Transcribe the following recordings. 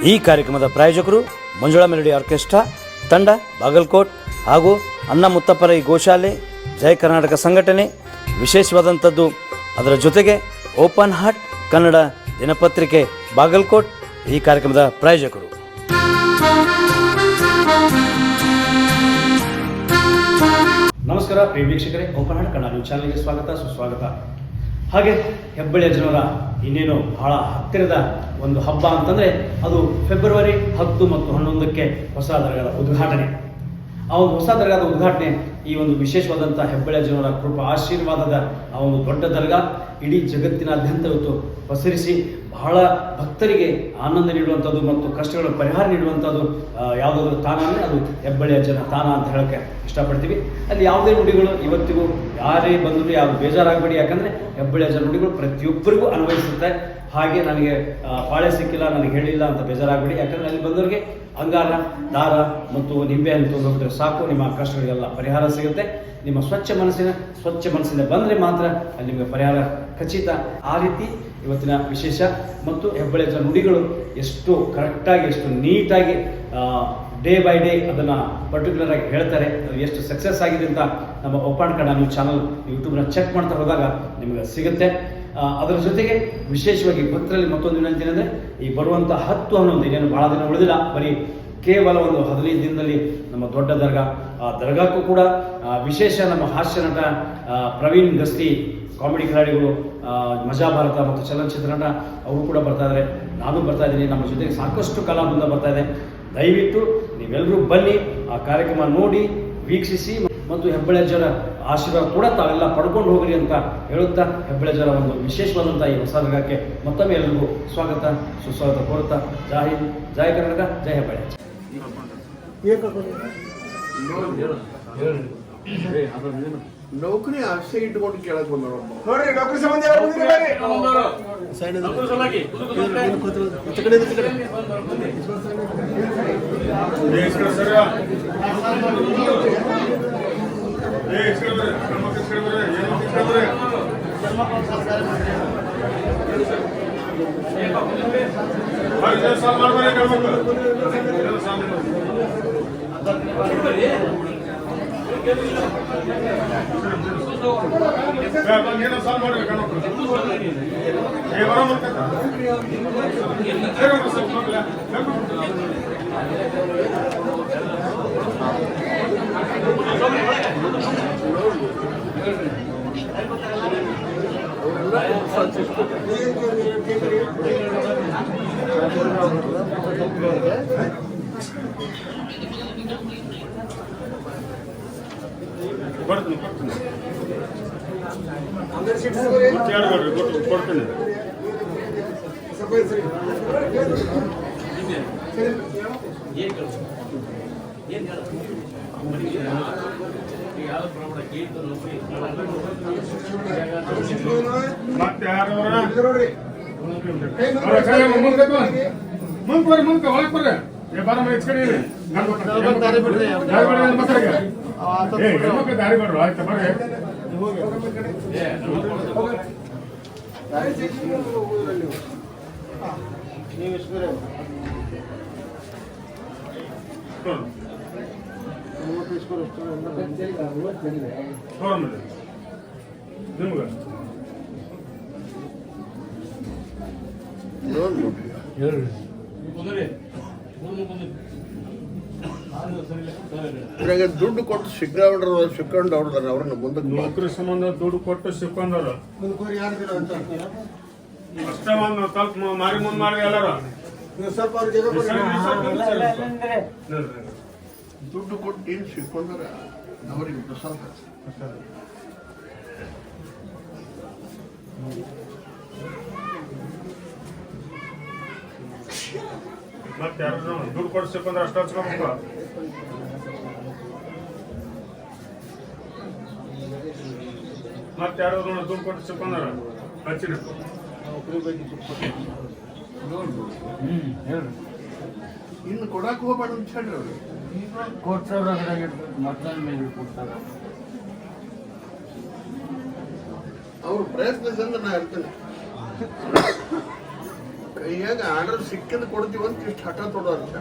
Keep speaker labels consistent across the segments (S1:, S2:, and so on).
S1: ಈ ಕಾರ್ಯಕ್ರಮದ ಪ್ರಾಯೋಜಕರು ಮಂಜುಳಾ ಮೆಲೋಡಿ ಆರ್ಕೆಸ್ಟ್ರಾ ತಂಡ ಬಾಗಲಕೋಟ್ ಹಾಗೂ ಅನ್ನ ಮುತ್ತಪ್ಪರೈ ಗೋಶಾಲೆ ಜಯ ಕರ್ನಾಟಕ ಸಂಘಟನೆ. ವಿಶೇಷವಾದಂಥದ್ದು ಅದರ ಜೊತೆಗೆ ಓಪನ್ ಹಾರ್ಟ್ ಕನ್ನಡ ದಿನಪತ್ರಿಕೆ ಬಾಗಲಕೋಟ್ ಈ ಕಾರ್ಯಕ್ರಮದ ಪ್ರಾಯೋಜಕರು. ನಮಸ್ಕಾರ ಪ್ರಿಯ ವೀಕ್ಷಕರೇ, ಓಪನ್ ಹಾರ್ಟ್ ಕನ್ನಡ ನ್ಯೂಸ್ ಚಾನಲ್ಗೆ ಸ್ವಾಗತ ಸುಸ್ವಾಗತ. ಹಾಗೆ ಹೆಬ್ಬಳ್ಳಿಯ ಜನರ ಇನ್ನೇನು ಬಹಳ ಹತ್ತಿರದ ಒಂದು ಹಬ್ಬ ಅಂತಂದರೆ ಅದು ಫೆಬ್ರವರಿ 10 ಮತ್ತು 11ಕ್ಕೆ ಹೊಸ ದರ್ಗಾದ ಉದ್ಘಾಟನೆ. ಆ ಒಂದು ಹೊಸ ದರ್ಗಾದ ಉದ್ಘಾಟನೆ ಈ ಒಂದು ವಿಶೇಷವಾದಂಥ ಹೆಬ್ಬಳ್ಳಿಯ ಜನರ ಕೃಪಾ ಆಶೀರ್ವಾದದ ಆ ಒಂದು ದೊಡ್ಡ ದರ್ಗಾ ಇಡೀ ಜಗತ್ತಿನಾದ್ಯಂತ ಇವತ್ತು ಪಸರಿಸಿ ಬಹಳ ಭಕ್ತರಿಗೆ ಆನಂದ ನೀಡುವಂಥದ್ದು ಮತ್ತು ಕಷ್ಟಗಳ ಪರಿಹಾರ ನೀಡುವಂಥದ್ದು ಯಾವುದಾದ್ರೂ ತಾಣ ಅಂದರೆ ಅದು ಹೆಬ್ಬಳ್ಳಿಯ ಜನ ತಾಣ ಅಂತ ಹೇಳೋಕ್ಕೆ ಇಷ್ಟಪಡ್ತೀವಿ. ಅಲ್ಲಿ ಯಾವುದೇ ನುಡಿಗಳು ಇವತ್ತಿಗೂ ಯಾರೇ ಬಂದರೂ ಯಾರು ಬೇಜಾರಾಗಬೇಡಿ, ಯಾಕಂದರೆ ಹೆಬ್ಬಳ್ಳಿಯ ಜನ ನುಡಿಗಳು ಪ್ರತಿಯೊಬ್ಬರಿಗೂ ಅನ್ವಯಿಸುತ್ತೆ. ಹಾಗೆ ನನಗೆ ಪಾಳೆ ಸಿಕ್ಕಿಲ್ಲ, ನನಗೆ ಹೇಳಿಲ್ಲ ಅಂತ ಬೇಜಾರಾಗಬೇಡಿ, ಯಾಕಂದರೆ ಅಲ್ಲಿ ಬಂದವರಿಗೆ ಅಂಗಾರ, ದಾರ ಮತ್ತು ನಿಂಬೆಹಣ್ಣು ತೊಗೊಂಡ್ರೆ ಸಾಕು, ನಿಮ್ಮ ಕಷ್ಟಗಳಿಗೆಲ್ಲ ಪರಿಹಾರ ಸಿಗುತ್ತೆ. ನಿಮ್ಮ ಸ್ವಚ್ಛ ಮನಸ್ಸಿಂದ ಬಂದರೆ ಮಾತ್ರ ಅಲ್ಲಿ ನಿಮಗೆ ಪರಿಹಾರ ಖಚಿತ. ಆ ರೀತಿ ಇವತ್ತಿನ ವಿಶೇಷ ಮತ್ತು ಹೆಬ್ಬಳ್ಳಿಯ ಜನ ನುಡಿಗಳು ಎಷ್ಟು ಕರೆಕ್ಟಾಗಿ, ಎಷ್ಟು ನೀಟಾಗಿ ಡೇ ಬೈ ಡೇ ಅದನ್ನು ಪರ್ಟಿಕ್ಯುಲರ್ ಆಗಿ ಹೇಳ್ತಾರೆ. ಎಷ್ಟು ಸಕ್ಸಸ್ ಆಗಿದೆ ಅಂತ ನಮ್ಮ ಓಪನ್ ಕನ್ನಡ ನ್ಯೂಸ್ ಚಾನಲ್ ಯೂಟ್ಯೂಬ್ನ ಚೆಕ್ ಮಾಡ್ತಾ ಹೋದಾಗ ನಿಮಗೆ ಸಿಗುತ್ತೆ. ಅದರ ಜೊತೆಗೆ ವಿಶೇಷವಾಗಿ ಭಕ್ತರಲ್ಲಿ ಮತ್ತೊಂದು ವಿನಂತಿ ಏನಂದರೆ, ಈ ಬರುವಂಥ 10, 11 ಇನ್ನೇನು ಭಾಳ ದಿನ ಉಳಿದಿಲ್ಲ, ಬರೀ ಕೇವಲ ಒಂದು 15 ದಿನದಲ್ಲಿ ನಮ್ಮ ದೊಡ್ಡ ದರ್ಗಾ. ಆ ದರ್ಗಾಕ್ಕೂ ಕೂಡ ವಿಶೇಷ ನಮ್ಮ ಹಾಸ್ಯ ನಟ ಪ್ರವೀಣ್ ಗಸ್ತಿ, ಕಾಮಿಡಿ ಕಲಾವಿಗಳು, ಮಜಾ ಭಾರತ ಮತ್ತು ಚಲನಚಿತ್ರ ನಟ ಅವರು ಕೂಡ ಬರ್ತಾ ಇದ್ದಾರೆ, ನಾನು ಬರ್ತಾ ಇದ್ದೀನಿ, ನಮ್ಮ ಜೊತೆಗೆ ಸಾಕಷ್ಟು ಕಲಾಬೃಂದ ಬರ್ತಾ ಇದೆ. ದಯವಿಟ್ಟು ನೀವೆಲ್ಲರೂ ಬನ್ನಿ, ಆ ಕಾರ್ಯಕ್ರಮ ನೋಡಿ ವೀಕ್ಷಿಸಿ ಮತ್ತು ಹೆಬ್ಬಳ್ಳಿಯ ಜನರ ಆಶೀರ್ವಾದ ಕೂಡ ತಾವೆಲ್ಲ ಪಡ್ಕೊಂಡು ಹೋಗ್ರಿ ಅಂತ ಹೇಳುತ್ತಾ, ಹೆಬ್ಬಳ್ಳಿಯ ಜನರ ಒಂದು ವಿಶೇಷವಾದಂಥ ಈ ಹೊಸ ದರ್ಗಾಕ್ಕೆ ಮತ್ತೊಮ್ಮೆ ಎಲ್ಲರಿಗೂ ಸ್ವಾಗತ ಸುಸ್ವಾಗತ ಕೋರುತ್ತಾ, ಜೈ ಹಿಂದ್, ಜೈ ಕರ್ನಾಟಕ, ಜೈ ಹೆಬ್ಬಳ್ಳಿ.
S2: ನೌಕರಿ ಆಸೆ ಇಟ್ಕೊಂಡು ಕೇಳಕ್ ಬಂದವರು
S3: ನೋಡ್ರಿ, ನೌಕರಿ ಸಂಬಂಧ ಕೊಡ್ತೀನಿ. ಮತ್ತೆ ಯಾರು ಮುಂದೆ ಒಳಗೆ ಬರ್ರಿ, ಬಾರ ಮನೆ ಹೆಚ್ಕಡೆ ದಾರಿ ಬರ್ರು, ಆಯ್ತಾ ಬರ್ರಿ. ನಿಮ್ಗೆ
S2: ದುಡ್ಡು ಕೊಟ್ಟು ಸಿಕ್ಕೊಂಡು ಅವ್ರನ್ನ ಮುಂದೆ
S3: ನೌಕರಿ ಸಂಬಂಧ ದುಡ್ಡು ಕೊಟ್ಟು ಸಿಕ್ಕೊಂಡವ್ರು ಅಷ್ಟೇ ಒಂದು ಸ್ವಲ್ಪ ಮಾರಿ ಮುಂದೆ ಮಾಡಿ ಎಲ್ಲಾರು
S2: ದುಡ್ಡು ಕೊಟ್ಟು ಏನು ಸಿಕ್ಕೊಂಡ್ರ ಅವರಿಗೆ ಪ್ರಸಾದ.
S3: ಮತ್ತೆ ಯಾರು ದುಡ್ಡು ಕೊಟ್ಟು ಸಿಕ್ಕೊಂಡ್ರೆ ಅಷ್ಟು ಹಚ್ಕೋಬೇಕು. ಮತ್ತೆ ಯಾರು ದುಡ್ಡು ಕೊಟ್ಟು ಸಿಕ್ಕೊಂಡ್ರ ಹಚ್ಚಿರಿ.
S2: ಇನ್ನು ಕೊಡಕ್ಕೆ ಹೋಗ್ಬೇಡ ಅಂತ ಹೇಳ್ರಿ ಅವ್ರು.
S4: ಕೊಡ್ತಾರ ಮತ್ತೊಂದು ಮೇಲೆ ಕೊಡ್ತಾರ.
S2: ಅವ್ರ ಪ್ರಯತ್ನದಿಂದ ನಾ ಇರ್ತೇನೆ. ಕೈಯಾಗ ಆರ್ಡರ್ ಸಿಕ್ಕಿದ್ ಕೊಡ್ತೀವಿ ಅಂತ ಇಷ್ಟು ಹಠ ತೊಡೋದಂತ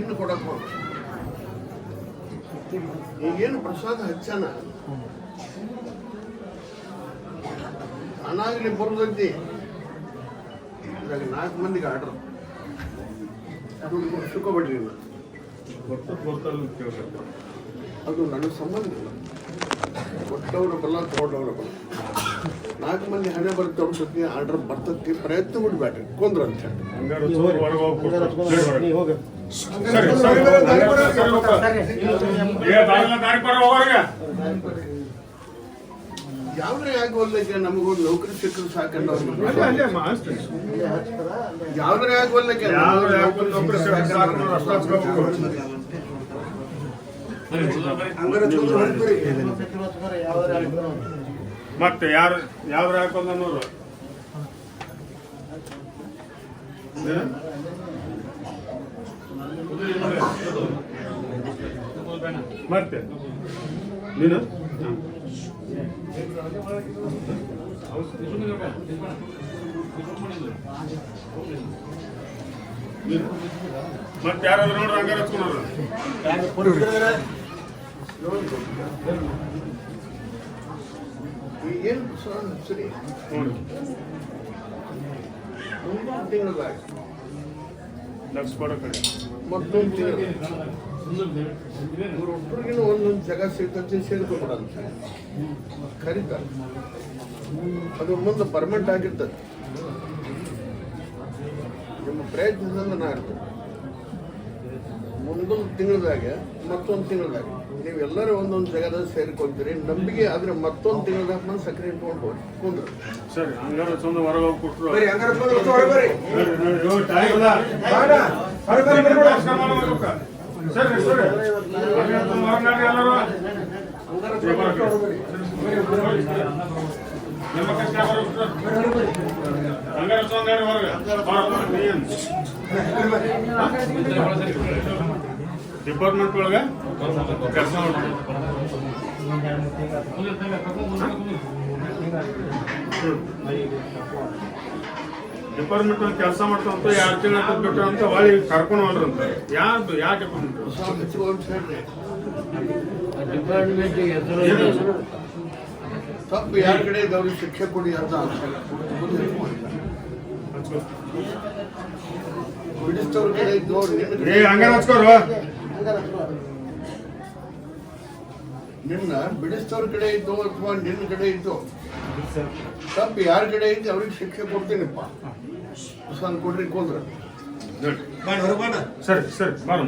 S2: ಇನ್ನು ಕೊಡಕ್ ಹೋಗ್ಬೇಕು. ಈಗೇನು ಪ್ರಸಾದ ಹಚ್ಚನ ಅನಾಗ್ಲಿ ಬರೋದೈತಿ. ಇದ್ರಾಗ 4 ಮಂದಿಗೆ ಆರ್ಡರ್ ದುಡ್ಡು ಮುಗಿಸ್ಕೋಬೇಡ್ರಿ ನೀವು. ಅದು ನನ್ನ ಸಂಬಂಧ ಇಲ್ಲ. ಕೊಟ್ಟವ್ರ ಬಲ್ಲ ತಗೊಂಡವ್ರ ಬಲ್ಲ. 4 ಮಂದಿ ಹಣೆ ಬರ್ತವ್ರ ಜೊತೆ ಆರ್ಡರ್ ಬರ್ತೈತಿ, ಪ್ರಯತ್ನ ಬಿಡ್ಬೇಡ್ರಿ ಕೊಂದ್ರ ಅಂತ ಹೇಳಿ. ಯಾವ್ದ್ರೆ ಆಗೋಲ್ಲಕ್ಕೆ ನಮಗೊಂದು ನೌಕರಿ ಸಿಕ್ಕರು ಸಾಕಂಡ ಯಾವ್ದ್ರೆ ಆಗೋಲ್ಲಕ್ಕೆ
S3: ಮತ್ತೆ ಯಾವ್ದ್ರ ಹಾಕೋದು ಅನ್ನೋರು ಮತ್ತೆ ನೀನು ಮತ್ತೆ ಯಾರಾದ್ರೂ ನೋಡ್ರಿ ಹಂಗಾರ ಹಚ್ಕೊಂಡ್ರು
S2: ಏನು ಸರಿ ತಿಂಗಳದಾಗ
S3: ಲಕ್ಷ ಕೊಡೋ ಕಡೆ
S2: ಮತ್ತೊಂದು ತಿಂಗಳು ಇವ್ರೊಬ್ಬರಿಗಿನ ಒಂದೊಂದು ಜಾಗ ಸಿಗ್ತಂತೆ ಸೇರ್ಕೊಂಡ್ಬಿಡಂತ ಕರೀತಾರೆ. ಅದು ಮುಂದೆ ಪರ್ಮನೆಂಟ್ ಆಗಿರ್ತದೆ. ನಿಮ್ಮ ಪ್ರಯತ್ನದಿಂದ ನಾ ಇರ್ತದೆ. ಮುಂದೊಂದು ತಿಂಗಳದಾಗ ಮತ್ತೊಂದು ತಿಂಗಳದಾಗ ನೀವೆಲ್ಲರೂ ಒಂದೊಂದು ಜಾಗದಾಗ ಸೇರ್ಕೊಂತೀರಿ. ನಂಬಿಕೆ ಆದ್ರೆ ಮತ್ತೊಂದು ತಿಂಗಳದಾಗ ಬಂದು ಸಕ್ಕರೆ ಇಟ್ಕೊಂಡು ಹೋಗಿ ಕುಂದ್ರು.
S3: ಸರಿ ಹಂಗಾರ ಚಂದ ಹೊರಗೆ ಹೋಗಿ ಕೊಟ್ರು ಸರಿ ಸರಿ ಎಲ್ಲರೂ ನಿಮ್ಮ ಕಷ್ಟ ಹಂಗಾರ ಚಂದ ಹೊರಗೆ ಡಿಪಾರ್ಟ್ಮೆಂಟ್ ಒಳಗೆ ಕೆಲಸ ಡಿಪಾರ್ಟ್ಮೆಂಟ್ ಅಲ್ಲಿ ಕೆಲಸ ಮಾಡ್ತಾವಂತ 2 ತಿಂಗಳ ಬಿಟ್ಟು ಅಂತ ಹೊಳಿ ಕರ್ಕೊಂಡು ಹೋದ್ರಂತ. ಯಾರು ಯಾವ ಡಿಪಾರ್ಟ್ಮೆಂಟ್
S2: ತಪ್ಪು ಯಾರ ಕಡೆ ಇದ್ದವ್ರಿಗೆ ಶಿಕ್ಷೆ ಕೊಡಿ ಅಂತ ಬಿಡಿಸ್ತವ್ರ ಕಡೆ ಇದ್ದವ್ರು
S3: ಹಂಗಾರ ಹಚ್ಕೋರು
S2: ನಿನ್ನ ಬಿಡಿಸ್ತವ್ರ ಕಡೆ ಇದ್ದು ಅಥವಾ ನಿನ್ನ ಕಡೆ ಇದ್ದು ತಪ್ಪು ಯಾರ ಕಡೆ ಇದ್ದು ಅವ್ರಿಗೆ ಶಿಕ್ಷೆ ಕೊಡ್ತೀನಿಪ್ಪ ಹೊಸ ಕೊಡ್ರಿ ಕೊಂದ್ರ.
S3: ಸರಿ ಸರಿ ಬಾರ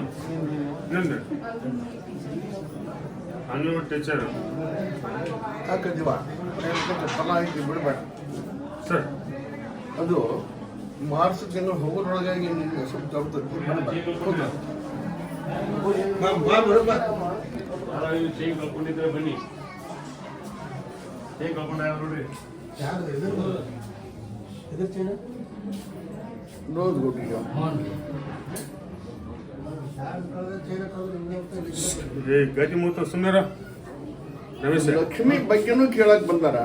S3: ನಿಂದ ಹಂಗೆ ಟೀಚರ್
S2: ಹಾಕದಿವ ಫಲ ಐತಿ ಬಿಡಬೇಡ.
S3: ಸರಿ
S2: ಅದು ಮಾರ್ಚ್ ತಿಂಗಳು ಹೋಗೋದ್ರೊಳಗಾಗಿ ನಿನ್ನ ಸ್ವಲ್ಪ ತಪ್ಪಿತ್ತು.
S3: ಕಳ್ಕೊಂಡಿದ್ರೆ ಬನ್ನಿ ಕಳ್ಕೊಂಡ ನೋಡ್ರಿ
S2: ನೋಡ್ಬಿಟ್ಟಿಗ
S3: ಗತಿ ಮೂತ ಸುಮ್ಮರ ರಮೇಶ್
S2: ಲಕ್ಷ್ಮಿ ಬಗ್ಗೆನೂ ಕೇಳಕ್ ಬಂದಾರ,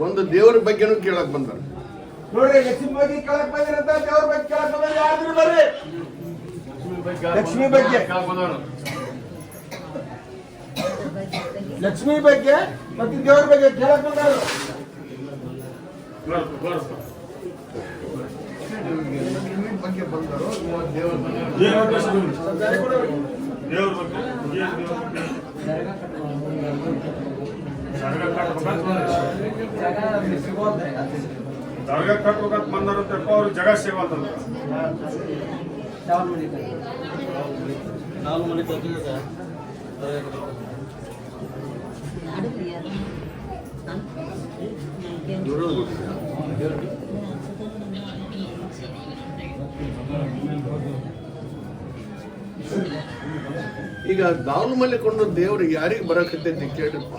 S2: ಒಂದು ದೇವರ ಬಗ್ಗೆನೂ ಕೇಳಕ್ ಬಂದಾರ.
S5: ನೋಡ್ರಿ ಲಕ್ಷ್ಮಿ ಬಗ್ಗೆ ಕೇಳಕ್ ಬಂದಿರಂತ ದೇವ್ರ ಬಗ್ಗೆ ಕೇಳಕ್ ಬಂದ್ರೆ ಯಾರು ಬರ್ರಿ. ಲಕ್ಷ್ಮಿ ಬಗ್ಗೆ ಲಕ್ಷ್ಮಿ ಬಗ್ಗೆ ಮತ್ತೆ ದೇವ್ರ ಬಗ್ಗೆ ಕೇಳಕ್ ಬಂದಾರ.
S2: ಲಕ್ಷ್ಮಿ ಬಗ್ಗೆ ಬಂದರು, ದೇವರ
S3: ದರ್ಗಾ ಕಟ್ಬೇಕಂತ ಬಂದಾರಂತ ಅವ್ರು ಜಗ ಸಿಗಂತಂದ್ರ
S2: ಈಗ ದಾವಲ ಮಲ್ಲಿ ಕೊಂಡು ದೇವ್ರು ಯಾರಿಗೆ ಬರಕತ್ತೈತಿ ಕೇಳಿಪ್ಪ.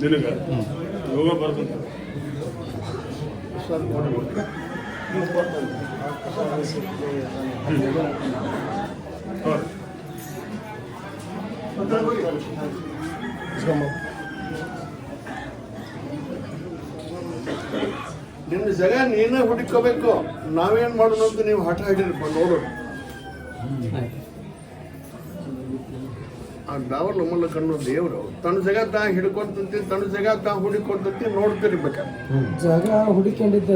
S3: ನಿನಗ ಯೋಗ ಬರ್ತಂತ
S2: ಜಾಗ ನೀನೇ ಹುಡುಕೋಬೇಕು. ನಾವೇನ್ ಮಾಡೋಣ ಅಂತ ನೀವು ಹಠ ಹಿಡಿರಪ್ಪ ನೋಡೋಣ. ಆ ದಾವಲ್ ಒಮ್ಮಲ್ಲ ಕಣ್ಣು ದೇವರು ತನ್ನ ಜಾಗ ತಾ ಹಿಡ್ಕೊಂತಂತಿ, ತನ್ನ ಜಾಗ ತಾ ಹುಡುಕೊಂತಂತಿ ನೋಡ್ತಿರ್ಬೇಕ.
S6: ಜಾಗ ಹುಡುಕೊಂಡಿದ್ದ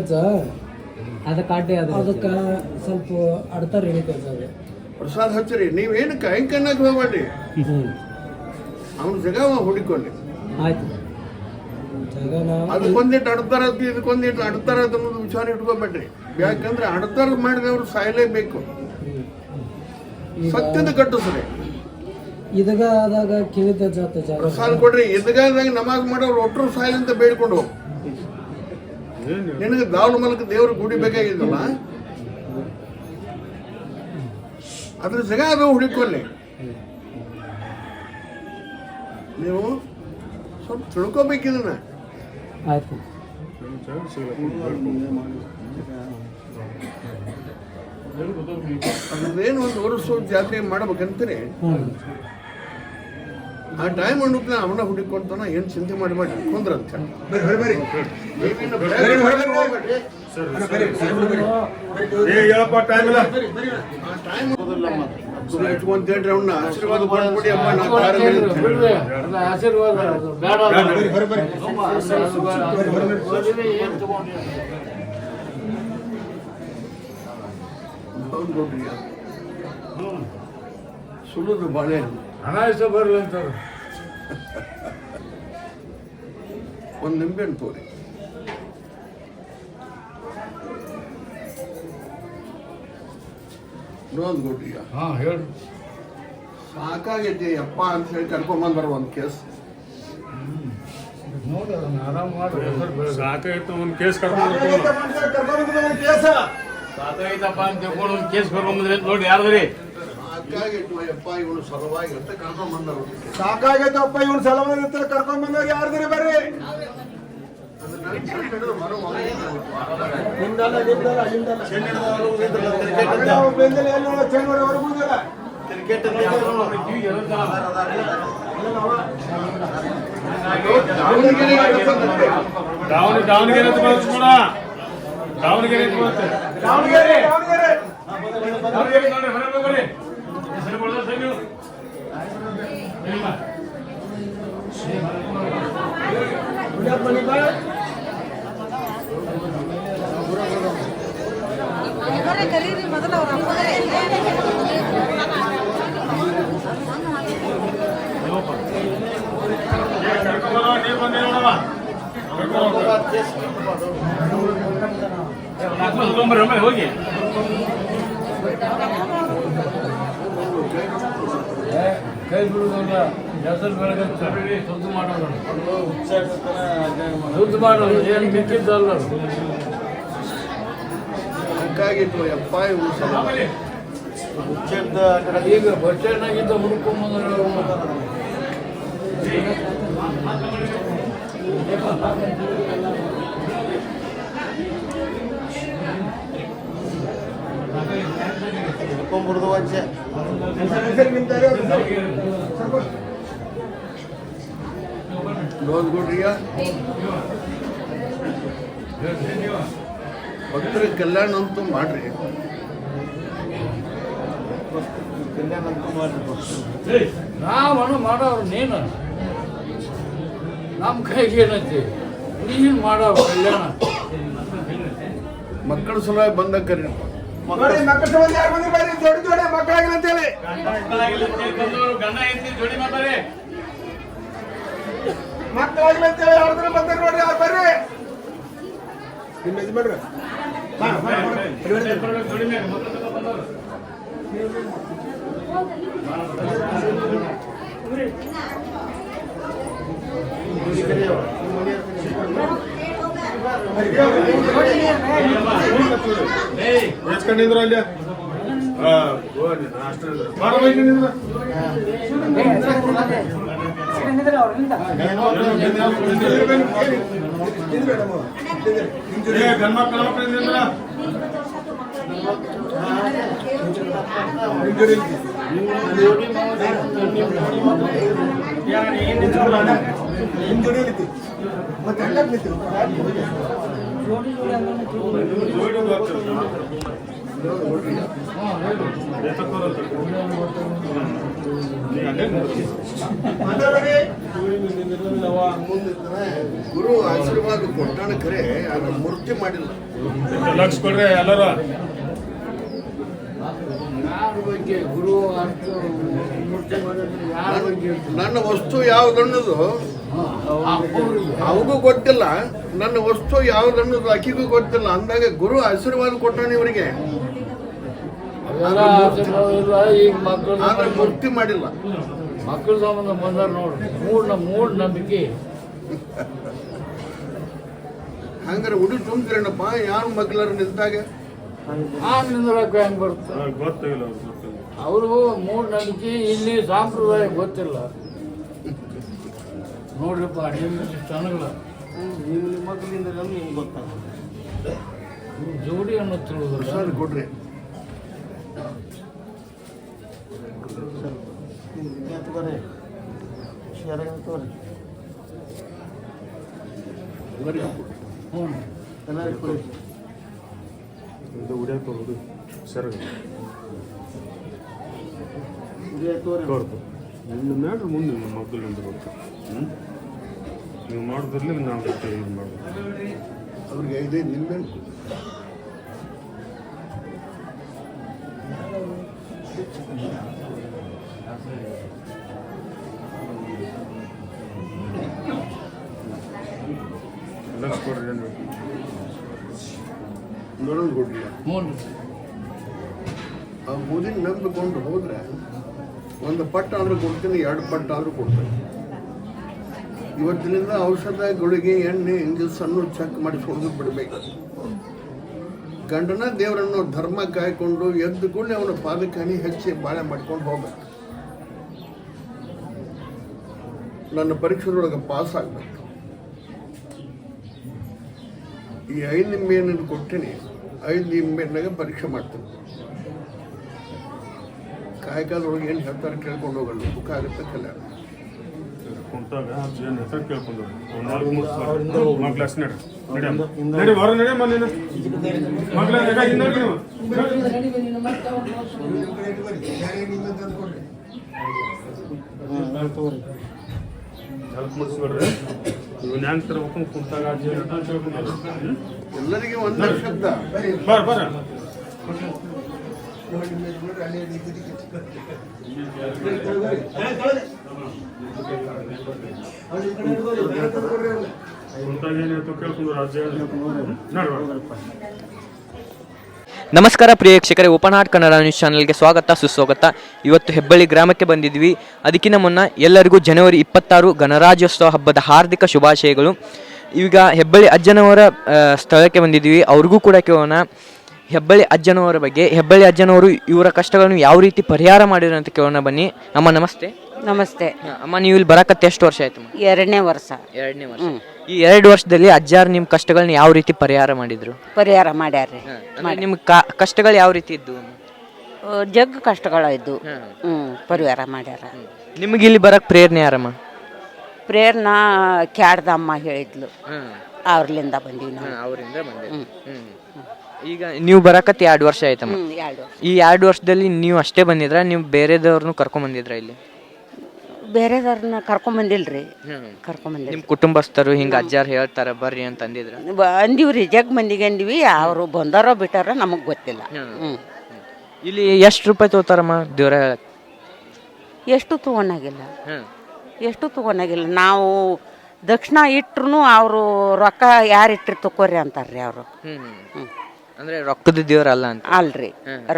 S6: ಅದಕ್ಕೆ ಸ್ವಲ್ಪ ಅಡ್ತಾರ ಹಿಡಿತದ ಜಾಗ.
S2: ಪ್ರಸಾದ್ ಹಚ್ಚಿರಿ, ನೀವೇನು ಕೈಕನ್ನಕ್ಕೆ ಹೋಗ್ಬೇಡ್ರಿ. ಅವನ ಜಾಗ ಹುಡುಕೊಳ್ಳಿ.
S6: ಆಯ್ತು. ಜಾಗ ನಾವು
S2: ಅದಕ್ಕೊಂದಿಟ್ಟು ಅಡ್ತಾರ, ಇದಕ್ಕೊಂದಿಟ್ಟು ಅಡ್ತಾರ ಅನ್ನೋದು ವಿಚಾರ ಇಟ್ಕೋಬೇಡ್ರಿ. ಯಾಕಂದ್ರೆ ಅಡ್ತಾರ ಮಾಡಿದವ್ರು ಸಾಯಲೇಬೇಕು. ಸತ್ಯದ ಕಟ್ಟಿಸ್ರಿ.
S6: ಇದಗ ಆದಾಗ ಕೇಳಿದ್ದ ಜಾತ ಜಾಗ
S2: ಪ್ರಸಾದ ಕೊಡ್ರಿ. ಇದಗಾದಾಗ ನಮಾಜ್ ಮಾಡೋರು ಒಟ್ಟರು ಸಾಯಿಲ್ ಅಂತ ಬೇಡ್ಕೊಂಡು ಹೋಗಿ. ನಿನಗೆ ದಾವಲ ಮೂಲಕ ದೇವ್ರ ಗುಡಿ ಬೇಕಾಗಿದ್ದಲ್ಲ, ಅದ್ರ ಜಾಗ ಅದು ಹುಡುಕೊಳ್ಳಿ. ನೀವು ಸ್ವಲ್ಪ ತಿಳ್ಕೊಬೇಕಿದನ್ನ.
S6: ಆಯ್ತು.
S2: ಅದೇನು ಒಂದು ವರ್ಷ ಜಾತ್ರೆ ಮಾಡ್ಬೇಕಂತೀರಿ. ಆ ಟೈಮ್ ಅನ್ನೋಕೆ ಅವನ ಹುಡುಕೊಂತಾನ. ಏನು ಚಿಂತೆ ಮಾಡಬೇಡ್ರಿ, ಕುಂದ್ರಂತ ಇಟ್ಕೊಂತೇಳ್ರಿ. ಅವನ್ನ ಆಶೀರ್ವಾದ ಮಾಡ್ಬಿಡಿ ಅಪ್ಪ. ನಾ ಕಾರ
S4: ಆಶೀರ್ವಾದ ಬೇಡ.
S2: ಸುಳ್ಳದು ಬಾಳೆ
S4: ಅನಾಯಸ ಬರಲಿ ಅಂತಾರೆ.
S2: ಒಂದು ನಿಂಬೆ ಹಣ್ಣು ತೋರಿ. ಇನ್ನೊಂದು ಕೊಡ್ರಿ.
S4: ಹಾ ಹೇಳಿ.
S2: ಸಾಕಾಗೈತಿ ಅಪ್ಪ ಅಂತ ಹೇಳಿ ಕರ್ಕೊಂಬಂದ್ರ ಒಂದು ಕೇಸ್.
S4: ನೋಡಿ ಅದನ್ನ ಆರಾಮ್ ಮಾಡಿ.
S3: ಸಾಕಾಯ್ತು, ಒಂದು ಕೇಸ್ ಕರ್ಕೊಂಡು
S4: ಸಾಕಾಯ್ತಪ್ಪ ಅಂತ ತಿಳ್ಕೊಂಡು ಒಂದು ಕೇಸ್ ಕರ್ಕೊಂಬಂದ್ರೆ ನೋಡಿ ಯಾರ್ದ್ರಿ.
S2: ಸಾಕಾಗೈತು ಅಪ್ಪ ಇವನು ಸಲುವಾಗಿ ಅಂತ ಕರ್ಕೊಂಬಂದರು.
S5: ಸಾಕಾಗೈತಪ್ಪ ಇವನ್ ಸಲವಾಗಿ ಕರ್ಕೊಂಡ್ ಬಂದವ್ರು ಯಾರ್ದ್ರಿ ಬರ್ರಿ.
S3: ದಾವಣಗೆರೆ ಬರೋಣ. ದಾವಣಗೆರೆ ಬರುತ್ತೆ.
S7: ಕರೀರಿ ಮೊದಲು ಅವ್ರ
S3: ಹೋಗಿ
S4: ಕೈ ಬಿಡುವುದಿಲ್ಲ. ಹೆಸರು ಬೆಳಗಚ್ಚ ಸುದ್ದು ಮಾಡೋದು. ಸುದ್ದು ಮಾಡೋದು ಏನು ಮಿಕ್ಕಿದ್ದಲ್ಲ.
S2: ಸಾಕಾಗಿತ್ತು ಅಪ್ಪ ಇವನು ಸಲುವಾಗಿ.
S4: ಈಗ ಬಸ್ ಸ್ಟ್ಯಾಂಡ್ನಾಗಿದ್ದ ಹುಡುಕೊಂಬಂದ್ರೆ
S2: ನೋಡ್ಕೊಡ್ರಿಯ ಭಕ್ತರ ಕಲ್ಯಾಣ ಅಂತೂ ಮಾಡ್ರಿ.
S4: ನಾವನು ಮಾಡೋರು ನೀನು ನಮ್ಮ ಕೈಗೆ ಏನೈತಿ ನೀನು ಮಾಡೋರು ಕಲ್ಯಾಣ.
S2: ಮಕ್ಕಳ ಸಲುವಾಗಿ ಬಂದ ಕರಿ.
S5: ಮಕ್ಕಳ ಸಂಬಂಧ ಯಾರು ಬಂದ್ರೆ ಬರ್ರಿ. ಜೋಡಿ ಜೋಡಿ ಮಕ್ಕಳಾಗಿಲ್ಲ ಅಂತೇಳಿ ಮಕ್ಕಳಾಗಿಲ್ಲ ಅಂತೇಳಿ ಯಾರ್ದ್ರ ಬಂದಾರ ನೋಡ್ರಿ. ಅವ್ರು ಬರ್ರಿ. ನಿಮ್ಮ ಯಜಮಾನ್ರು
S3: ಎಚ್ಕೊಂಡಿದ್ರು ಅಲ್ಲಿ
S5: ಮತ್ತೆ
S6: ಜೋಡಿ ಜೋಡಿ ಅಂದ್ರೆ
S3: ಜೋಡಿ ಗೊತ್ತಿಲ್ಲ. ಎತ್ತಕ್ಕೋರಂತ. ನೀ ಹಂಗೆ ನೋಡ್ತಿ.
S2: ಗುರು ಆಶೀರ್ವಾದ ಕೊಟ್ಟಾನ ಖರೆ ಅದನ್ನ ಮೂರ್ತಿ ಮಾಡಿಲ್ಲ.
S3: ಲಕ್ಷ ಕೊಡ್ರಿ ಎಲ್ಲರೂ.
S4: ಗುರು ಅಷ್ಟು ಮೂರ್ತಿ ಮಾಡೋದು ಯಾರ ಬಗ್ಗೆ
S2: ನನ್ನ ವಸ್ತು ಯಾವ್ದನ್ನೋದು ಅವಗೂ ಗೊತ್ತಿಲ್ಲ, ನನ್ನ ವಸ್ತು ಯಾವ್ದನ್ನೋದು ಆಕಿಗೂ ಗೊತ್ತಿಲ್ಲ ಅಂದಾಗ ಗುರು ಆಶೀರ್ವಾದ ಕೊಟ್ಟಾನ ಇವರಿಗೆ,
S4: ಅವೆಲ್ಲ ಆಶೀರ್ವಾದ ಇಲ್ಲ. ಈಗ
S2: ಆದ್ರೆ
S4: ಮಕ್ಕಳು
S2: ಮೂರ್ತಿ ಮಾಡಿಲ್ಲ.
S4: ಮಕ್ಕಳ ಸಂಬಂಧ ಬಂದಾರ ನೋಡ್ರಿ, ಮೂಢ ನಂಬಿಕೆ.
S2: ಹಂಗಾರೆ ಉಡಿ ತುಂಬ್ತೀರೇನಪ್ಪ ಯಾರು ಮಗ್ಲರು ನಿಂತಾಗ?
S4: ಹಾಂಗ್ ನಿಂದ್ರಕ್ಕೆ ಹೆಂಗ್ ಬರುತ್ತೆ?
S3: ಗೊತ್ತಿಲ್ಲ ಅವ್ರು ಗೊತ್ತಿಲ್ಲ.
S4: ಅವರು ಮೂಢ ನಂಬಿಕೆ, ಇಲ್ಲಿ ಸಾಂಪ್ರದಾಯ ಗೊತ್ತಿಲ್ಲ ನೋಡ್ರಿಪ್ಪ. ನಿಮ್ಮ ಜನಗಳ ಜೋಡಿ ಅನ್ನೋ ತಿಳಿದ್ರು
S2: ಸರ್ ಕೊಡ್ರಿ.
S3: ಇದು ಉಡಿಯಾಕ ಹೋಗುದು ಸೆರಗ ತೋರ್ತು. ನಿನ್ನ ಮ್ಯಾಡ್ರಿ ಮುಂದೆ ನಿಮ್ಮ ಮಕ್ಕಳಿಂದ ಬರ್ತು. ನೀವು ಮಾಡೋದ್ರಲ್ಲಿ ನಾವು ಇದು ಮಾಡೋದು.
S2: ಅವ್ರಿಗೆ ಇದೆ ನಿಲ್ಬೇಕು.
S3: ಲಕ್ಷ ಕೊಡ್ರಿ ಏನು
S2: ನೋಡೋದು ಕೊಡ್ಲಿಲ್ಲ.
S4: ಹ್ಞೂ
S2: ಆ ಮುದಿನ ನಂಬಿಕೊಂಡು ಹೋದ್ರೆ ಒಂದು ಪಟ್ಟ ಆದ್ರೂ ಕೊಡ್ತೀನಿ, 2 ಪಟ್ಟ ಆದ್ರೂ ಕೊಡ್ತೀನಿ. ಇವತ್ತಿನಿಂದ ಔಷಧ, ಗುಳಿಗೆ, ಎಣ್ಣೆ, ಇಂಜೆಕ್ಷನ್ನು ಚೆಕ್ ಮಾಡಿಸ್ಕೊಂಡು ಬಿಡಬೇಕು. ಗಂಡನ ದೇವರನ್ನು ಧರ್ಮ ಕಾಯ್ಕೊಂಡು ಎದ್ದು ಕೂಡಲೇ ಅವನ ಪಾದಕಾನಿ ಹೆಚ್ಚಿ ಬಾಳೆ ಮಾಡ್ಕೊಂಡು ಹೋಗ್ಬೇಕು. ನನ್ನ ಪರೀಕ್ಷೆದೊಳಗೆ ಪಾಸ್ ಆಗ್ಬೇಕು. ಈ 5 ನಿಂಬೆಯನ್ನು ಕೊಡ್ತೀನಿ, 5 ನಿಂಬೆನಾಗ ಪರೀಕ್ಷೆ ಮಾಡ್ತೀನಿ. ಕಾಯಕದೊಳಗೆ ಏನು ಹೇಳ್ತಾರೆ ಕೇಳ್ಕೊಂಡು ಹೋಗಲ್ಲ, ಸುಖ ಆಗುತ್ತೆ ಕಲ್ಯಾಣ.
S3: ಕುಂತಾಗ ಏನು ಹೆಸರು ಕೇಳ್ಕೊಂಡು ಮಗ್ಲ ನಡಿ ನಡಿ ಹೊರ ನಡಿ ಮನೇನ ಮಗ್ಲ ನೀವು ಹೆಲ್ಪ್ ಮಾಡಿಸ್ಬೇಡ್ರಿ. ಇವನ್ ಹೆಂಗ್ ತರ್ಬೇಕು ಕುಂತಾಗ ಅಜ್ಜಿ ಅಂತ ಕೇಳ್ಕೊಂಡು
S2: ಎಲ್ಲರಿಗೆ ಒಂದೇ ಶಬ್ದ.
S3: ಬರ ಕುಂತಾಗ ಏನಾಯ್ತು ಕೇಳ್ಕೊಂಡು ರಾಜ್ಯ ನೋಡ್ಬಾರ್ದು.
S7: ನಮಸ್ಕಾರ ಪ್ರಿಯ ವೀಕ್ಷಕರೇ, ಓಪನ್ ಹಾರ್ಟ್ ಕನ್ನಡ ನ್ಯೂಸ್ ಚಾನಲ್ಗೆ ಸ್ವಾಗತ ಸುಸ್ವಾಗತ. ಇವತ್ತು ಹೆಬ್ಬಳ್ಳಿ ಗ್ರಾಮಕ್ಕೆ ಬಂದಿದ್ವಿ. ಅದಕ್ಕಿಂತ ಮುನ್ನ ಎಲ್ಲರಿಗೂ ಜನವರಿ 26 ಗಣರಾಜ್ಯೋತ್ಸವ ಹಬ್ಬದ ಹಾರ್ದಿಕ ಶುಭಾಶಯಗಳು. ಈಗ ಹೆಬ್ಬಳ್ಳಿ ಅಜ್ಜನವರ ಸ್ಥಳಕ್ಕೆ ಬಂದಿದ್ವಿ. ಅವ್ರಿಗೂ ಕೂಡ ಕೇಳೋಣ ಹೆಬ್ಬಳ್ಳಿ ಅಜ್ಜನವರ ಬಗ್ಗೆ. ಹೆಬ್ಬಳ್ಳಿ ಅಜ್ಜನವರು ಇವರ ಕಷ್ಟಗಳನ್ನು ಯಾವ ರೀತಿ ಪರಿಹಾರ ಮಾಡಿದ್ರು ಅಂತ ಕೇಳೋಣ ಬನ್ನಿ. ಅಮ್ಮ ನಮಸ್ತೆ.
S8: ನಮಸ್ತೆ.
S7: ಅಮ್ಮ, ನೀವು ಇಲ್ಲಿ ಬರಕತ್ತೆ ಎಷ್ಟು ವರ್ಷ ಆಯ್ತು?
S8: 2ನೇ ವರ್ಷ.
S7: 2ನೇ ವರ್ಷ. ಈ 2 ವರ್ಷದಲ್ಲಿ ಅಜ್ಜಾರು ನಿಮ್ಮ ಕಷ್ಟಗಳನ್ನ ಯಾವ ರೀತಿ ಪರಿಹಾರ ಮಾಡಿದ್ರು?
S8: ಪರಿಹಾರ ಮಾಡ್ಯಾರ್ರಿ.
S7: ನಿಮ್ಮ ಕಷ್ಟಗಳು ಯಾವ ರೀತಿ ಇದ್ದು?
S8: ಜಗ್ ಕಷ್ಟಗಳು ಇದ್ದು ಪರಿಹಾರ ಮಾಡ್ಯಾರ.
S7: ನಿಮ್ಗೆ ಇಲ್ಲಿ ಬರಕ್ ಪ್ರೇರಣೆ ಯಾರಮ್ಮ?
S8: ಪ್ರೇರಣಾ ಕ್ಯಾಡ್ದಮ್ಮ ಹೇಳಿದ್ಲು, ಅವ್ರಲಿಂದ ಬಂದೀವಿ ನಾವು.
S7: ಅವರಿಂದ ಬಂದೆ. ಈಗ ನೀವು ಬರಕತ್ತೆ 2 ವರ್ಷ ಆಯ್ತಮ್ಮ.
S8: 2 ವರ್ಷ.
S7: ಈ 2 ವರ್ಷದಲ್ಲಿ ನೀವು ಅಷ್ಟೇ ಬಂದಿದ್ರ, ನೀವು ಬೇರೆದವ್ರನ್ನು ಕರ್ಕೊಂಡ್ ಬಂದಿದ್ರ ಇಲ್ಲಿ?
S8: ಬೇರೆದವ್ರನ್ನ ಕರ್ಕೊಂಬಂದಿಲ್ರಿ, ಕರ್ಕೊಂಬಂದಿಲ್ಲ.
S7: ನಿಮ್ ಕುಟುಂಬಸ್ಥರು ಹಿಂಗ ಅಜ್ಜಾರ್ ಹೇಳ್ತಾರ ಬರ್ರಿ ಅಂತ ಅಂದಿದ್ರ?
S8: ಅಂದಿವ್ರಿ, ಜಗ್ ಮಂದಿಗೆ ಅಂದಿವಿ. ಅವರು ಬಂದಾರೋ ಬಿಟ್ಟಾರೋ ನಮಗ್ ಗೊತ್ತಿಲ್ಲ.
S7: ಇಲ್ಲಿ ಎಷ್ಟು ರೂಪಾಯಿ ತಗೋತಾರಮ್ಮ ದೇವ್ರ ಹೇಳಕ್?
S8: ಎಷ್ಟು ತಗೊಂಡಾಗಿಲ್ಲ, ಎಷ್ಟು ತಗೊಂಡಾಗಿಲ್ಲ. ನಾವು ದಕ್ಷಿಣ ಇಟ್ರು ಅವರು ರೊಕ್ಕ ಯಾರು ಇಟ್ರಿ ತಕೋರಿ ಅಂತಾರ್ರಿ ಅವರು.
S7: ಅಂದ್ರೆ ರೊಕ್ಕದ ದೇವ್ರ ಅಲ್ಲ ಅಂತ?
S8: ಅಲ್ರಿ,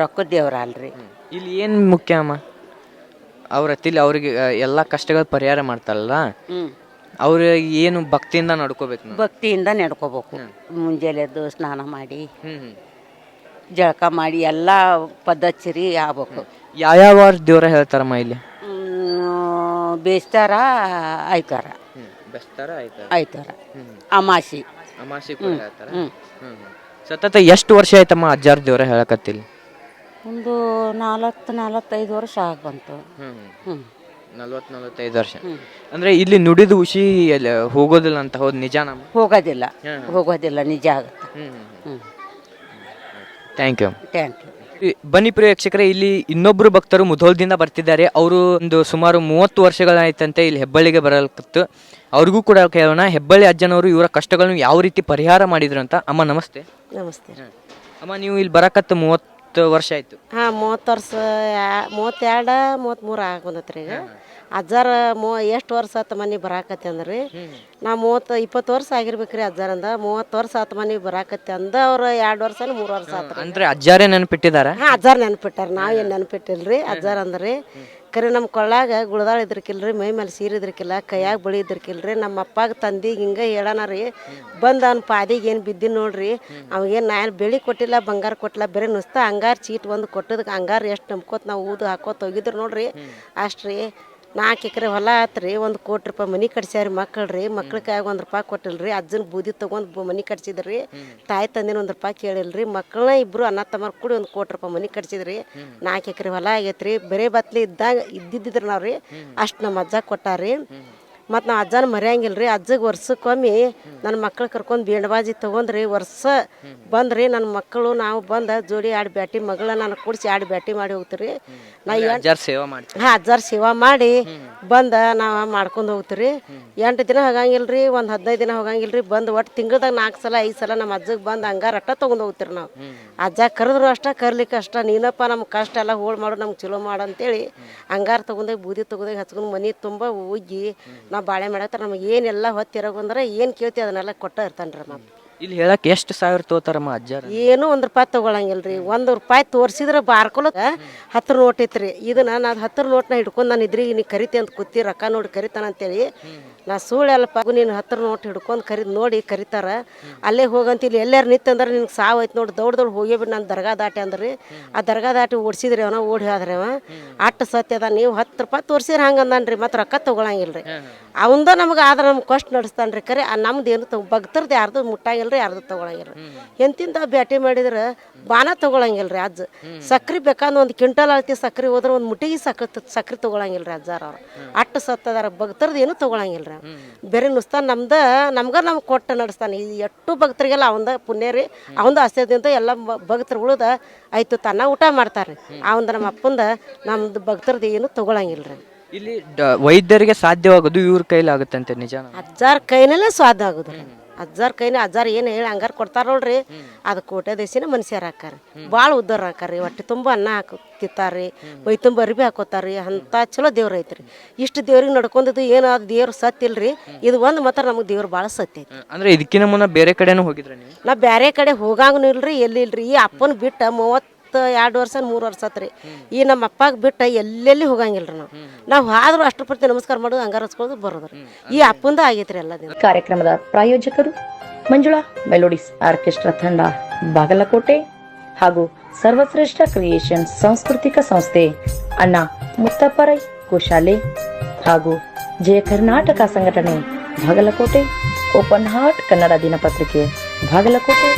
S8: ರೊಕ್ಕದ ದೇವ್ರ ಅಲ್ರಿ.
S7: ಇಲ್ಲಿ ಏನ್ ಮುಖ್ಯ ಅಮ್ಮ? ಅವ್ರ ಹತ್ತಿಲಿ ಅವ್ರಿಗೆ ಎಲ್ಲಾ ಕಷ್ಟಗಳ ಪರಿಹಾರ ಮಾಡ್ತಾರಲ್ಲ, ಅವ್ರ ಏನು ಭಕ್ತಿಯಿಂದ ನಡ್ಕೋಬೇಕು?
S8: ಭಕ್ತಿಯಿಂದ ನಡ್ಕೋಬೇಕು. ಮುಂಜಾನೆ ಎದ್ದು ಸ್ನಾನ ಮಾಡಿ ಜಳಕ ಮಾಡಿ ಎಲ್ಲ ಪದ್ಧತಿ ಆಗ್ಬೇಕು.
S7: ಯಾವ್ಯಾವ ದೇವ್ರ ಹೇಳ್ತಾರಮ್ಮ ಇಲ್ಲಿ?
S8: ಬೇಸ್ತಾರ, ಐತಾರ, ಐತಾರ, ಅಮಾಸಿ.
S7: ಅಮಾಸಿ ಕೂಡ ಹೇಳ್ತಾರ. ಸತತ ಎಷ್ಟು ವರ್ಷ ಆಯ್ತಮ್ಮ ಅಜ್ಜಾರ್ ದೇವ್ರ ಹೇಳಕತ್ತಿಲ್ಲ?
S8: ಒಂದು 4-5 ವರ್ಷ ಆಗಿ ಬಂತು.
S7: 40-45 ವರ್ಷ. ಅಂದ್ರೆ ಇಲ್ಲಿ ನುಡಿದು ಹುಷಿ ಹೋಗೋದಿಲ್ಲ ಅಂತ ಹೌದು ನಿಜ ನಮ್ಮ?
S8: ಹೋಗೋದಿಲ್ಲ ನಿಜ ಆಗುತ್ತೆ.
S7: Thank you.
S8: Thank you.
S7: ಬನ್ನಿ ಪ್ರಿಯ ವೀಕ್ಷಕರೇ, ಇಲ್ಲಿ ಇನ್ನೊಬ್ರು ಭಕ್ತರು ಮುಧೋಲ್ದಿಂದ ಬರ್ತಿದ್ದಾರೆ. ಅವರು ಒಂದು ಸುಮಾರು 30 ವರ್ಷಗಳಾಯ್ತಂತೆ ಇಲ್ಲಿ ಹೆಬ್ಬಳ್ಳಿಗೆ ಬರಲ್ಕತ್ತು. ಅವ್ರಿಗೂ ಕೂಡ ಕೇಳೋಣ, ಹೆಬ್ಬಳ್ಳಿ ಅಜ್ಜನವರು ಇವರ ಕಷ್ಟಗಳನ್ನು ಯಾವ ರೀತಿ ಪರಿಹಾರ ಮಾಡಿದ್ರು ಅಂತ. ಅಮ್ಮ ನಮಸ್ತೆ.
S8: ನಮಸ್ತೆ.
S7: ಅಮ್ಮ, ನೀವು ಇಲ್ಲಿ ಬರಕತ್ತು 30 ವರ್ಷ ಆಯ್ತು?
S8: ಹಾಂ, 30 ವರ್ಷ, 32, 33 ಆಗೊಂದತ್ರಿ. ಈಗ ಅಜ್ಜಾರ ಎಷ್ಟು ವರ್ಷ ಆತ ಮನೆ ಬರಾಕತ್ತೆ ಅಂದ್ರಿ. ನಾ 20 ವರ್ಷ ಆಗಿರ್ಬೇಕ್ರಿ ಅಜ್ಜಾರಂದ. 30 ವರ್ಷ ಆತ ಮನೆ ಬರಾಕತ್ತೆ ಅಂದ. ಅವ್ರು 2 ವರ್ಷ 3 ವರ್ಷ ಆತ್ರಿ.
S7: ಅಂದ್ರೆ ಅಜ್ಜಾರೇ ನೆನಪಿಟ್ಟಿದಾರ?
S8: ಹಾಂ, ಅಜ್ಜಾರ ನೆನಪಿಟ್ಟಾರ, ನಾವೇನು ನೆನಪಿಟ್ಟಿಲ್ರಿ. ಅಜ್ಜಾರ ಅಂದ್ರಿ ಕರೆ ನಮ್ಮ ಕೊಳ್ಳಾಗ ಗುಳದಾಳ ಇದ್ರಕಿಲ್ರಿ, ಮೈ ಮೇಲೆ ಸೀರೆ ಇದ್ರಕಿಲ್ಲ, ಕೈಯಾಗ ಬಳಿ ಇದ್ರಕಿಲ್ರಿ. ನಮ್ಮ ಅಪ್ಪಾಗ ತಂದಿಗೆ ಹಿಂಗೆ ಹೇಳೋಣ ರೀ, ಬಂದು ಅವ್ನ ಪಾದಿಗೆ ಏನು ಬಿದ್ದಿ ನೋಡ್ರಿ, ಅವಾಗೇನು ನಾನು ಬೆಳಿ ಕೊಟ್ಟಿಲ್ಲ, ಬಂಗಾರ ಕೊಟ್ಟಿಲ್ಲ, ಬೇರೆ ನುಸ್ತ ಅಂಗಾರ ಚೀಟ್ ಒಂದು ಕೊಟ್ಟದಕ್ಕೆ ಅಂಗಾರ ಎಷ್ಟು ನಂಬ್ಕೋತ ನಾವು ಊದು ಹಾಕೋತ ಹೋಗಿದ್ರು ನೋಡ್ರಿ. ಅಷ್ಟು ರೀ 4 ಎಕರೆ ಹೊಲ ಆತ್ರಿ. 1 ಕೋಟಿ ರೂಪಾಯಿ ಮನೆ ಕಟ್ಸ್ಯಾರಿ ಮಕ್ಕಳ್ರಿ. ಮಕ್ಳ ಕೈಯಾಗ 1 ರೂಪಾಯಿ ಕೊಟ್ಟಿಲ್ರಿ. ಅಜ್ಜನ ಬೂದಿ ತೊಗೊಂಡು ಮನೆ ಕಟ್ಸಿದ್ರಿ. ತಾಯಿ ತಂದಿನ 1 ರೂಪಾಯಿ ಕೇಳಿಲ್ರಿ. ಮಕ್ಕಳನ್ನ ಇಬ್ಬರು ಅಣ್ಣ ತಮ್ಮರು ಕೂಡಿ 1 ಕೋಟಿ ರೂಪಾಯಿ ಮನೆ ಕಟ್ಸಿದ್ರಿ. 4 ಎಕರೆ ಹೊಲ ಆಗೈತ್ರಿ. ಬರೇ ಬತ್ಲಿ ಇದ್ದಿದ್ದಿದ್ರಿ ನಾವು ರೀ. ಅಷ್ಟು ನಮ್ಮ ಅಜ್ಜ ಕೊಟ್ಟಾರಿ. ಮತ್ತು ನಾವು ಅಜ್ಜನ ಮರೆಯಂಗಿಲ್ಲ ರೀ. ಅಜ್ಜಗೆ ವರ್ಷಕ್ಕೊಮ್ಮೆ ನನ್ನ ಮಕ್ಳು ಕರ್ಕೊಂಡು ಬೇಂಡಬಾಜಿ ತೊಗೊಂಡ್ರಿ. ವರ್ಷ ಬಂದ್ರಿ ನನ್ನ ಮಕ್ಕಳು ನಾವು ಬಂದು ಜೋಡಿ ಆಡಿ ಬ್ಯಾಟಿ ಮಗಳ ನಾನು ಕೂಡಿಸಿ ಆಡಿ ಬ್ಯಾಟಿ ಮಾಡಿ ಹೋಗ್ತೀರಿ. ನಾ
S7: ಸೇವಾ ಮಾಡ್ತೀವಿ.
S8: ಹಾಂ, ಅಜ್ಜಾರು ಸೇವಾ ಮಾಡಿ ಬಂದು ನಾವು ಮಾಡ್ಕೊಂಡು ಹೋಗ್ತೀರಿ. 8 ದಿನ ಹೋಗಂಗಿಲ್ರಿ, ಒಂದು 15 ದಿನ ಹೋಗಂಗಿಲ್ರಿ. ಬಂದು ಒಟ್ಟು ತಿಂಗ್ಳದಾಗ 4 ಸಲ 5 ಸಲ ನಮ್ಮ ಅಜ್ಜಗೆ ಬಂದು ಹಂಗಾರ ಅಟ್ಟ ತೊಗೊಂಡು ಹೋಗ್ತೀರಿ ನಾವು. ಅಜ್ಜ ಕರೆದ್ರು ಅಷ್ಟ, ಕರ್ಲಿಕ್ಕೆ ಅಷ್ಟ. ನೀನಪ್ಪ ನಮ್ಮ ಕಷ್ಟ ಎಲ್ಲ ಹೋಳು ಮಾಡು, ನಮ್ಗೆ ಚಲೋ ಮಾಡು ಅಂತೇಳಿ ಹಂಗಾರ ತೊಗೊಂಡೋಗಿ ಬೂದಿ ತೊಗೊಂಡೋಗಿ ಹಚ್ಕೊಂಡು ಮನೆ ತುಂಬ ಹೋಗಿ ನಾವು ಬಾಳೆ ಮಾಡತ್ತಾರೆ. ನಮಗೆ ಏನೆಲ್ಲ ಹೊತ್ತಿರೋಗಂದ್ರೆ ಏನು ಕೇಳ್ತೀವಿ ಅದನ್ನೆಲ್ಲ ಕೊಟ್ಟ ಇರ್ತಾನೆ ರೀ. ನಮ್ಮ
S7: ಇಲ್ಲಿ ಹೇಳಕ್ಕೆ ಎಷ್ಟು ಸಾವಿರ ತಗೋತಾರಮ್ಮ ಅಜ್ಜಾರ?
S8: ಏನು 1 ರೂಪಾಯಿ ತೊಗೊಳಂಗಿಲ್ಲ ರೀ. 1 ರೂಪಾಯಿ ತೋರಿಸಿದ್ರೆ ಬಾರ್ಕೊಳಕ್ಕೆ 10 ನೋಟ್ ಐತ್ರಿ. ಇದನ್ನ ನಾನು 10 ನೋಟ್ನ ಹಿಡ್ಕೊಂಡು ನಾನು ಇದ್ರಿಗೆ ನೀ ಕರಿತಿ ಅಂತ ಕೂತಿ ರೊಕ್ಕ ನೋಡಿ ಕರಿತಾನ ಅಂತೇಳಿ ನಾ ಸುಳ್ಳೆಲ್ಲಪ್ಪ ನೀನು 10 ನೋಟ್ ಹಿಡ್ಕೊಂಡು ಕರಿದು ನೋಡಿ ಕರಿತಾರ. ಅಲ್ಲೇ ಹೋಗಂತ ಇಲ್ಲಿ ಎಲ್ಲಾರು ನಿಂತಂದ್ರೆ ನಿನ್ಗೆ ಸಾವು ಐತೆ ನೋಡಿ ದೌಡ್ ಹೋಗಿಬಿಟ್ಟು ನಾನು ದರ್ಗಾ ದಾಟಿ ಅಂದ್ರಿ. ಆ ದರ್ಗಾ ದಾಟಿ ಓಡಿಸಿದ್ರಿ ಅವನ ಓಡಿ ಹೋದ್ರಿ ಅವ. ಅಷ್ಟು ಸತ್ಯದ ನೀವು 10 ರೂಪಾಯಿ ತೋರಿಸಿದ್ರೆ ಹಂಗೆ ಅಂದಾನ್ರಿ. ಮತ್ತು ರೊಕ್ಕ ತೊಗೊಳಂಗಿಲ್ಲ ರೀ. ಅವಂದ ನಮ್ಗೆ ಆದ್ರೆ ನಮ್ಗೆ ಕಷ್ಟ ನಡೆಸ್ತಾನೆ ರೀ. ಕರೆ ನಮ್ದು ಏನು ಭಕ್ತರದ್ದು ಯಾರ್ದು ಮುಟ್ಟಂಗಿಲ್ಲ ರೀ, ಯಾರ್ದು ತೊಗೊಳಂಗಿಲ್ಲ ರೀ. ಎಂತಿಂದ ಬ್ಯಾಟಿ ಮಾಡಿದ್ರೆ ಬಾನ ತೊಗೊಳಂಗಿಲ್ಲ ರೀ. ಅಜ್ಜ ಸಕ್ರೆ ಬೇಕಂದ್ರೆ 1 ಕ್ವಿಂಟಲ್ ಅಳ್ತಿ ಸಕ್ರೆ ಹೋದ್ರೆ 1 ಮುಟ್ಟಿಗೆ ಸಕ್ರೆ ತೊಗೊಳಂಗಿಲ್ಲ ರೀ ಅಜ್ಜಾರ ಅವ್ರು. ಅಷ್ಟು ಸತ್ತದಾರ. ಭಕ್ತರದ್ದು ಏನು ತೊಗೊಳಂಗಿಲ್ಲ ರೀ. ಬೇರೆ ನುಸ್ತಾನ ನಮ್ಗೆ ಕೊಟ್ಟು ನಡೆಸ್ತಾನೆ. ಈ ಎಷ್ಟು ಭಕ್ತರಿಗೆಲ್ಲ ಅವಂದ ಪುಣ್ಯ ರೀ. ಅವಂದ ಆಸೆದಿಂದ ಎಲ್ಲ ಭಕ್ತರು ಉಳಿದ ಆಯ್ತು ತನ್ನ ಊಟ ಮಾಡ್ತಾರೆ. ಅವಂದ ನಮ್ಮ ಅಪ್ಪಂದ ನಮ್ದು ಭಕ್ತರದ್ದು ಏನು ತೊಗೊಳಂಗಿಲ್ಲ ರೀ.
S7: ಇಲ್ಲಿ ವೈದ್ಯರಿಗೆ ಸಾಧ್ಯವಾಗೋದು ಇವ್ರ ಕೈಲಿ ಆಗುತ್ತಂತೆ, ನಿಜ?
S8: ಅಜ್ಜಾರ ಕೈನಲ್ಲೇ ಸ್ವಾದ ಆಗೋದು ರೀ. ಅಜ್ಜಾರ ಕೈನ ಅಜ್ಜಾರ ಏನು ಹೇಳಿ ಹಂಗಾರ ಕೊಡ್ತಾರ ನೋಡ್ರಿ. ಅದು ಕೋಟೆ ದೇಶಿನ ಮನುಷ್ಯರು ಹಾಕಾರಿ. ಭಾಳ ಉದ್ದಾರ ಹಾಕಾರಿ. ಹೊಟ್ಟೆ ತುಂಬ ಅನ್ನ ತಿಂತಾರ್ರಿ, ಮೈ ತುಂಬ ಅರಿಬಿ ಹಾಕೋತಾರ್ರಿ. ಅಂಥ ಚಲೋ ದೇವ್ರು ಐತ್ರಿ. ಇಷ್ಟು ದೇವ್ರಿಗೆ ನಡ್ಕೊಂಡಿದ್ದು ಏನಾದ್ರು ದೇವ್ರು ಸತ್ತಿಲ್ರಿ. ಇದು ಒಂದು ಮಾತ್ರ ನಮಗೆ ದೇವ್ರು ಭಾಳ ಸತ್ಯ ಐತಿ.
S7: ಅಂದ್ರೆ ಇದಕ್ಕಿಂತ ಮುನ್ನ ಬೇರೆ ಕಡೆನೂ ಹೋಗಿದ್ರ ನೀವು?
S8: ನಾ ಬೇರೆ ಕಡೆ ಹೋಗಂಗೂ ಇಲ್ರಿ, ಎಲ್ಲಿ ಇಲ್ರಿ. ಈ ಅಪ್ಪನ ಬಿಟ್ಟ 32 ವರ್ಷ 3 ವರ್ಷ ಆತ್ರಿ. ಈ ನಮ್ಮ ಅಪ್ಪಾಗ ಬಿಟ್ಟ ಎಲ್ಲೆಲ್ಲಿ ಹೋಗಂಗಿಲ್ರಿ. ನಾವು ಆದ್ರೂ ಅಷ್ಟ್ರ ಪ್ರತಿ ನಮಸ್ಕಾರ ಮಾಡೋದು, ಹಂಗಾರ ಹಚ್ಕೊಳ್ಳೋದು ಬರೋದ್ರಿ. ಈ ಅಪ್ಪಂದ ಆಗೈತ್ರಿ ಎಲ್ಲ ದಿನ.
S9: ಕಾರ್ಯಕ್ರಮದ ಪ್ರಾಯೋಜಕರು ಮಂಜುಳಾ ಮೆಲೋಡಿಸ್ ಆರ್ಕೆಸ್ಟ್ರಾ ತಂಡ ಬಾಗಲಕೋಟೆ ಹಾಗೂ ಸರ್ವಶ್ರೇಷ್ಠ ಕ್ರಿಯೇಷನ್ ಸಾಂಸ್ಕೃತಿಕ ಸಂಸ್ಥೆ ಅಣ್ಣ ಮುತ್ತಪ್ಪರೈ ಗೋಶಾಲೆ ಹಾಗೂ ಜಯ ಕರ್ನಾಟಕ ಸಂಘಟನೆ ಬಾಗಲಕೋಟೆ, ಓಪನ್ ಹಾರ್ಟ್ ಕನ್ನಡ ದಿನಪತ್ರಿಕೆ ಬಾಗಲಕೋಟೆ.